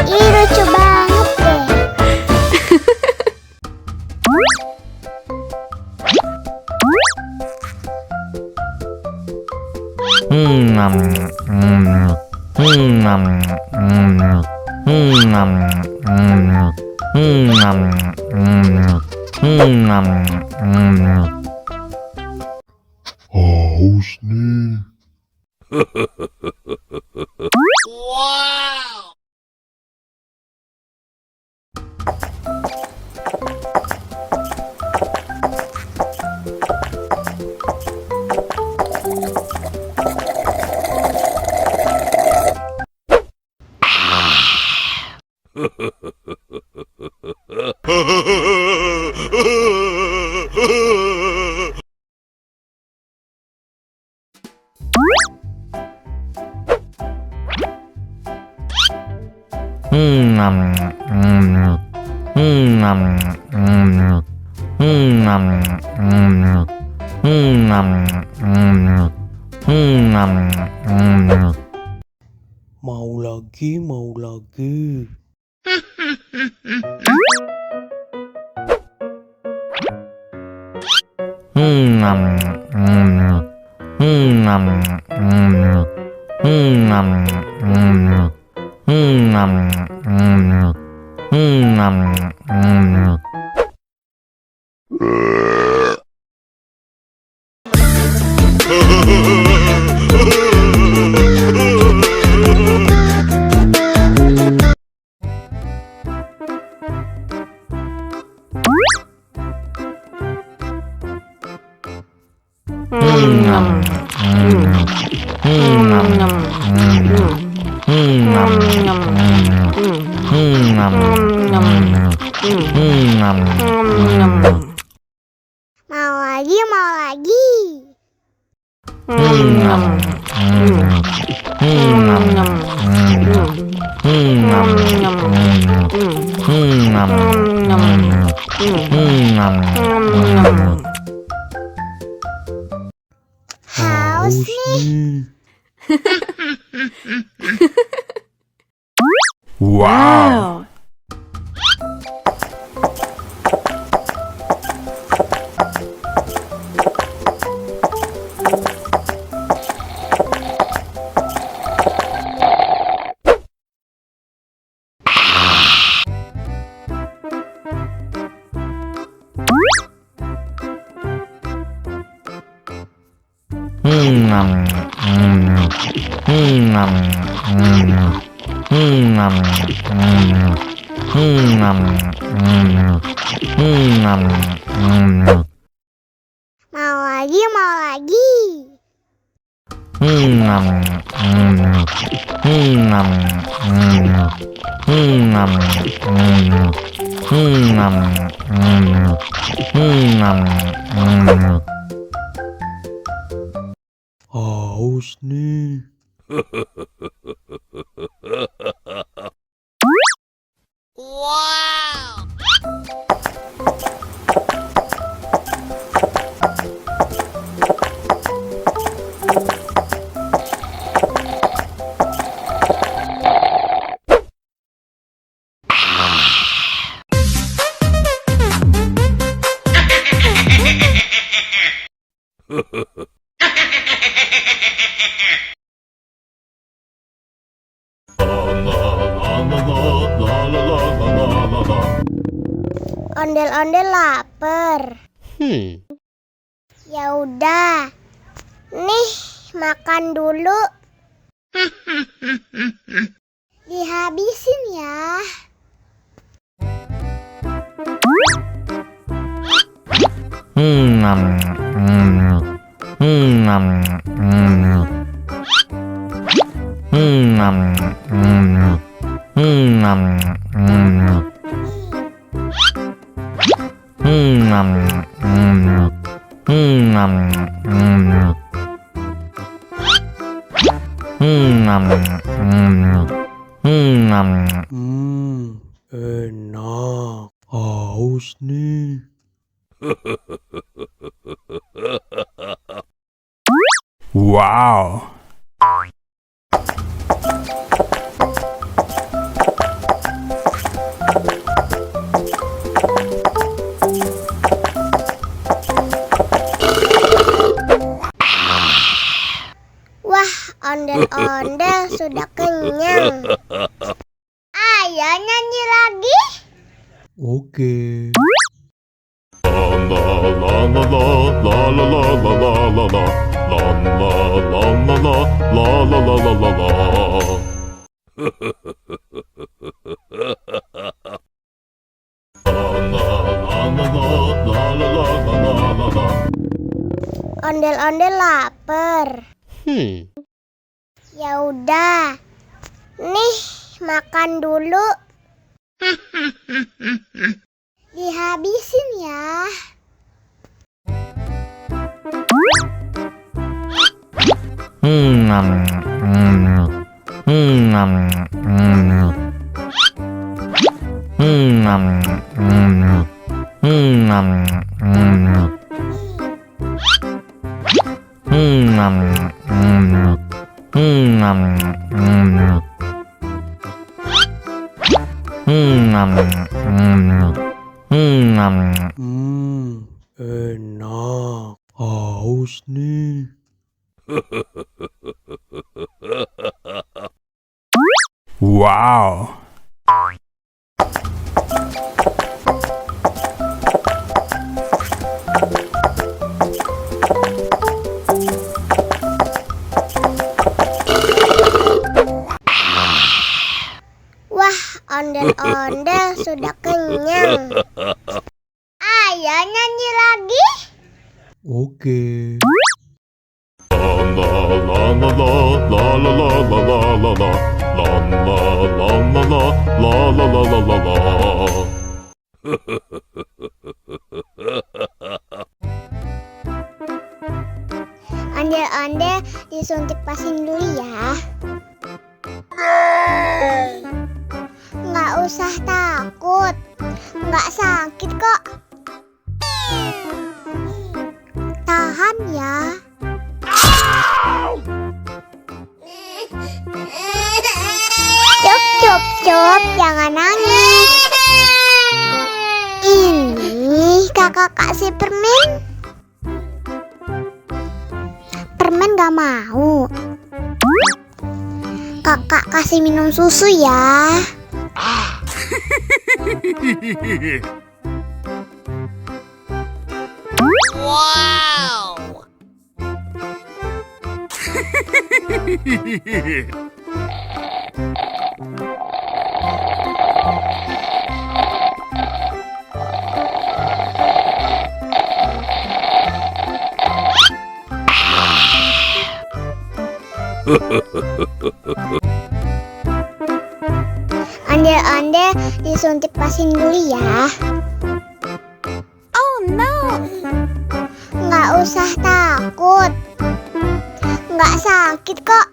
Ih, lucu banget deh. Haus nih. Mau lagi, mau lagi. Mau lagi, mau lagi. Haus nih. Wow. Mau lagi, mau lagi. Haus nih. Ondel-ondel lapar. Ya udah. Nih, makan dulu. Dihabisin ya. Enak. Haus nih. Wow. Wah, ondel-ondel sudah kenyang. Ayo nyanyi lagi. Oke. Ondel-ondel lapar. Ya udah. Nih, makan dulu. Dihabisin ya. Enak. Haus nih. Wow. Wah, ondel-ondel sudah kenyang. Ayo nyanyi lagi. Oke. Ondel-ondel disuntik vaksin dulu ya. Nggak usah takut. Nggak sakit kok. Tahan ya. Cup, jangan nangis. Ini kakak kasih permen. Permen gak mau. Kakak kasih minum susu ya. Wow. Ondel-ondel disuntik vaksin dulu ya. Oh no. Nggak usah takut. Nggak sakit kok.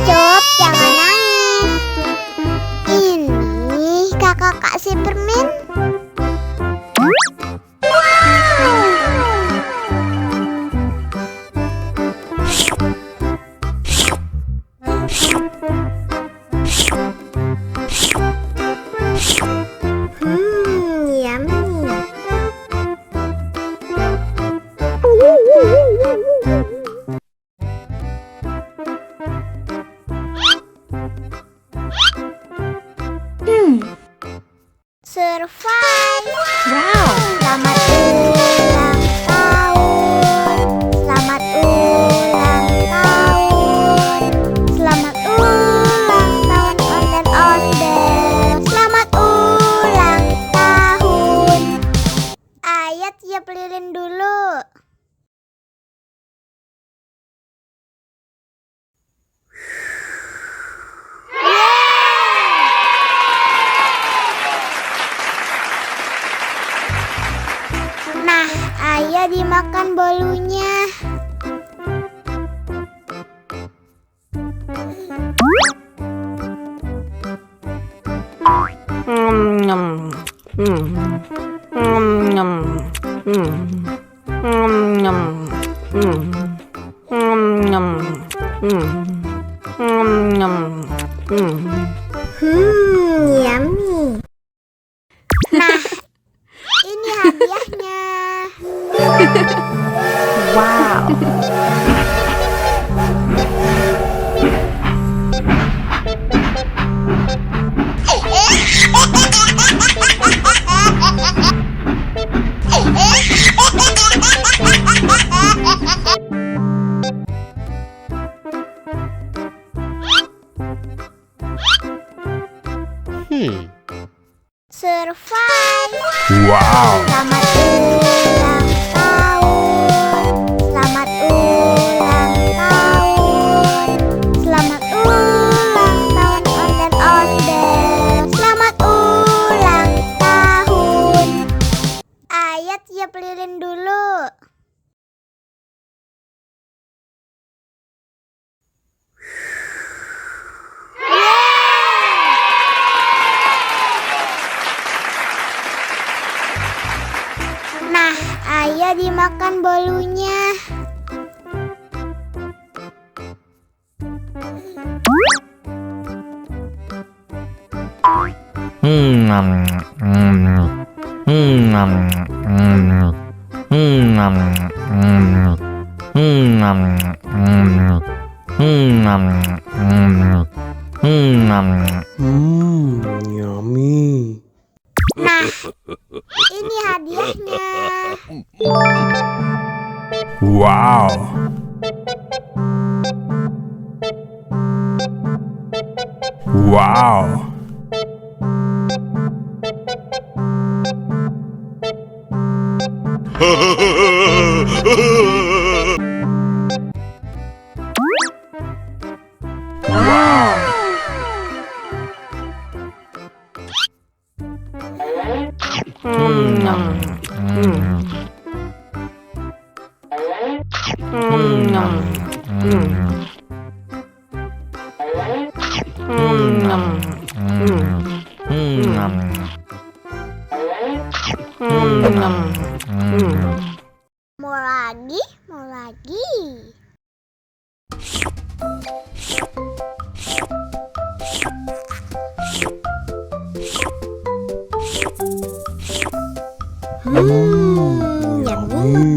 Cup, jangan nangis. Ini kakak kasih permen. Ayo dimakan bolunya. Yummy. Nah, ini hadiahnya. Wow. Survive. Wow. Selamat ulang tahun. Selamat ulang tahun. Selamat ulang tahun Onden-Onden. Selamat ulang tahun. Ayo tiup lilin dulu. Nah, ayo dimakan bolunya. Yummy. Nah, ini hadiahnya. Wow. Wow. Mau lagi? Mau lagi? Yummy.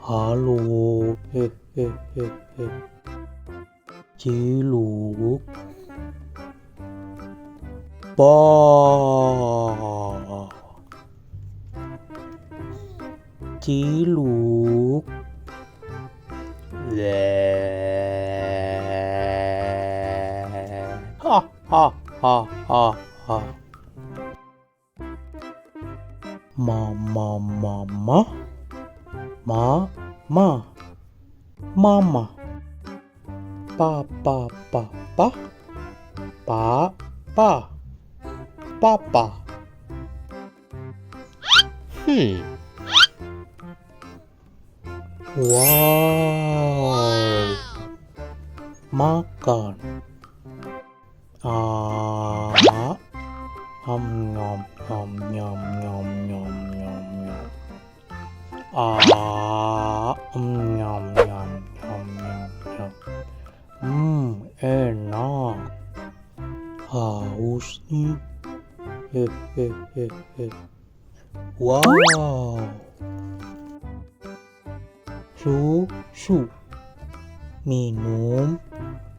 Halo, Ciluk. Ba. Ciluk. Le. Ha ha ha ha ha. Mama mama. Mama. Papa. Papa. Wow. Makan. Nyom. Enak. Haus nih. Wow. Susu. Minum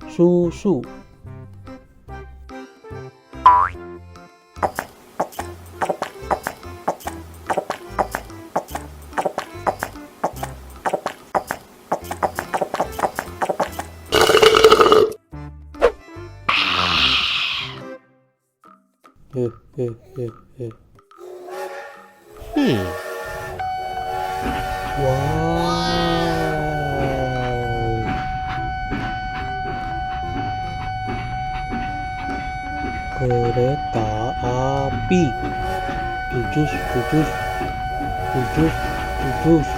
susu. Wow. Kereta. Pipi. Jujus, jujus. Jujus, jujus.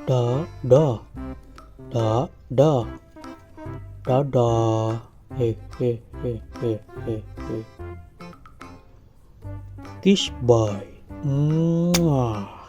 Da, da. Da, da. Da, da. He. Kiss bye. Mwah.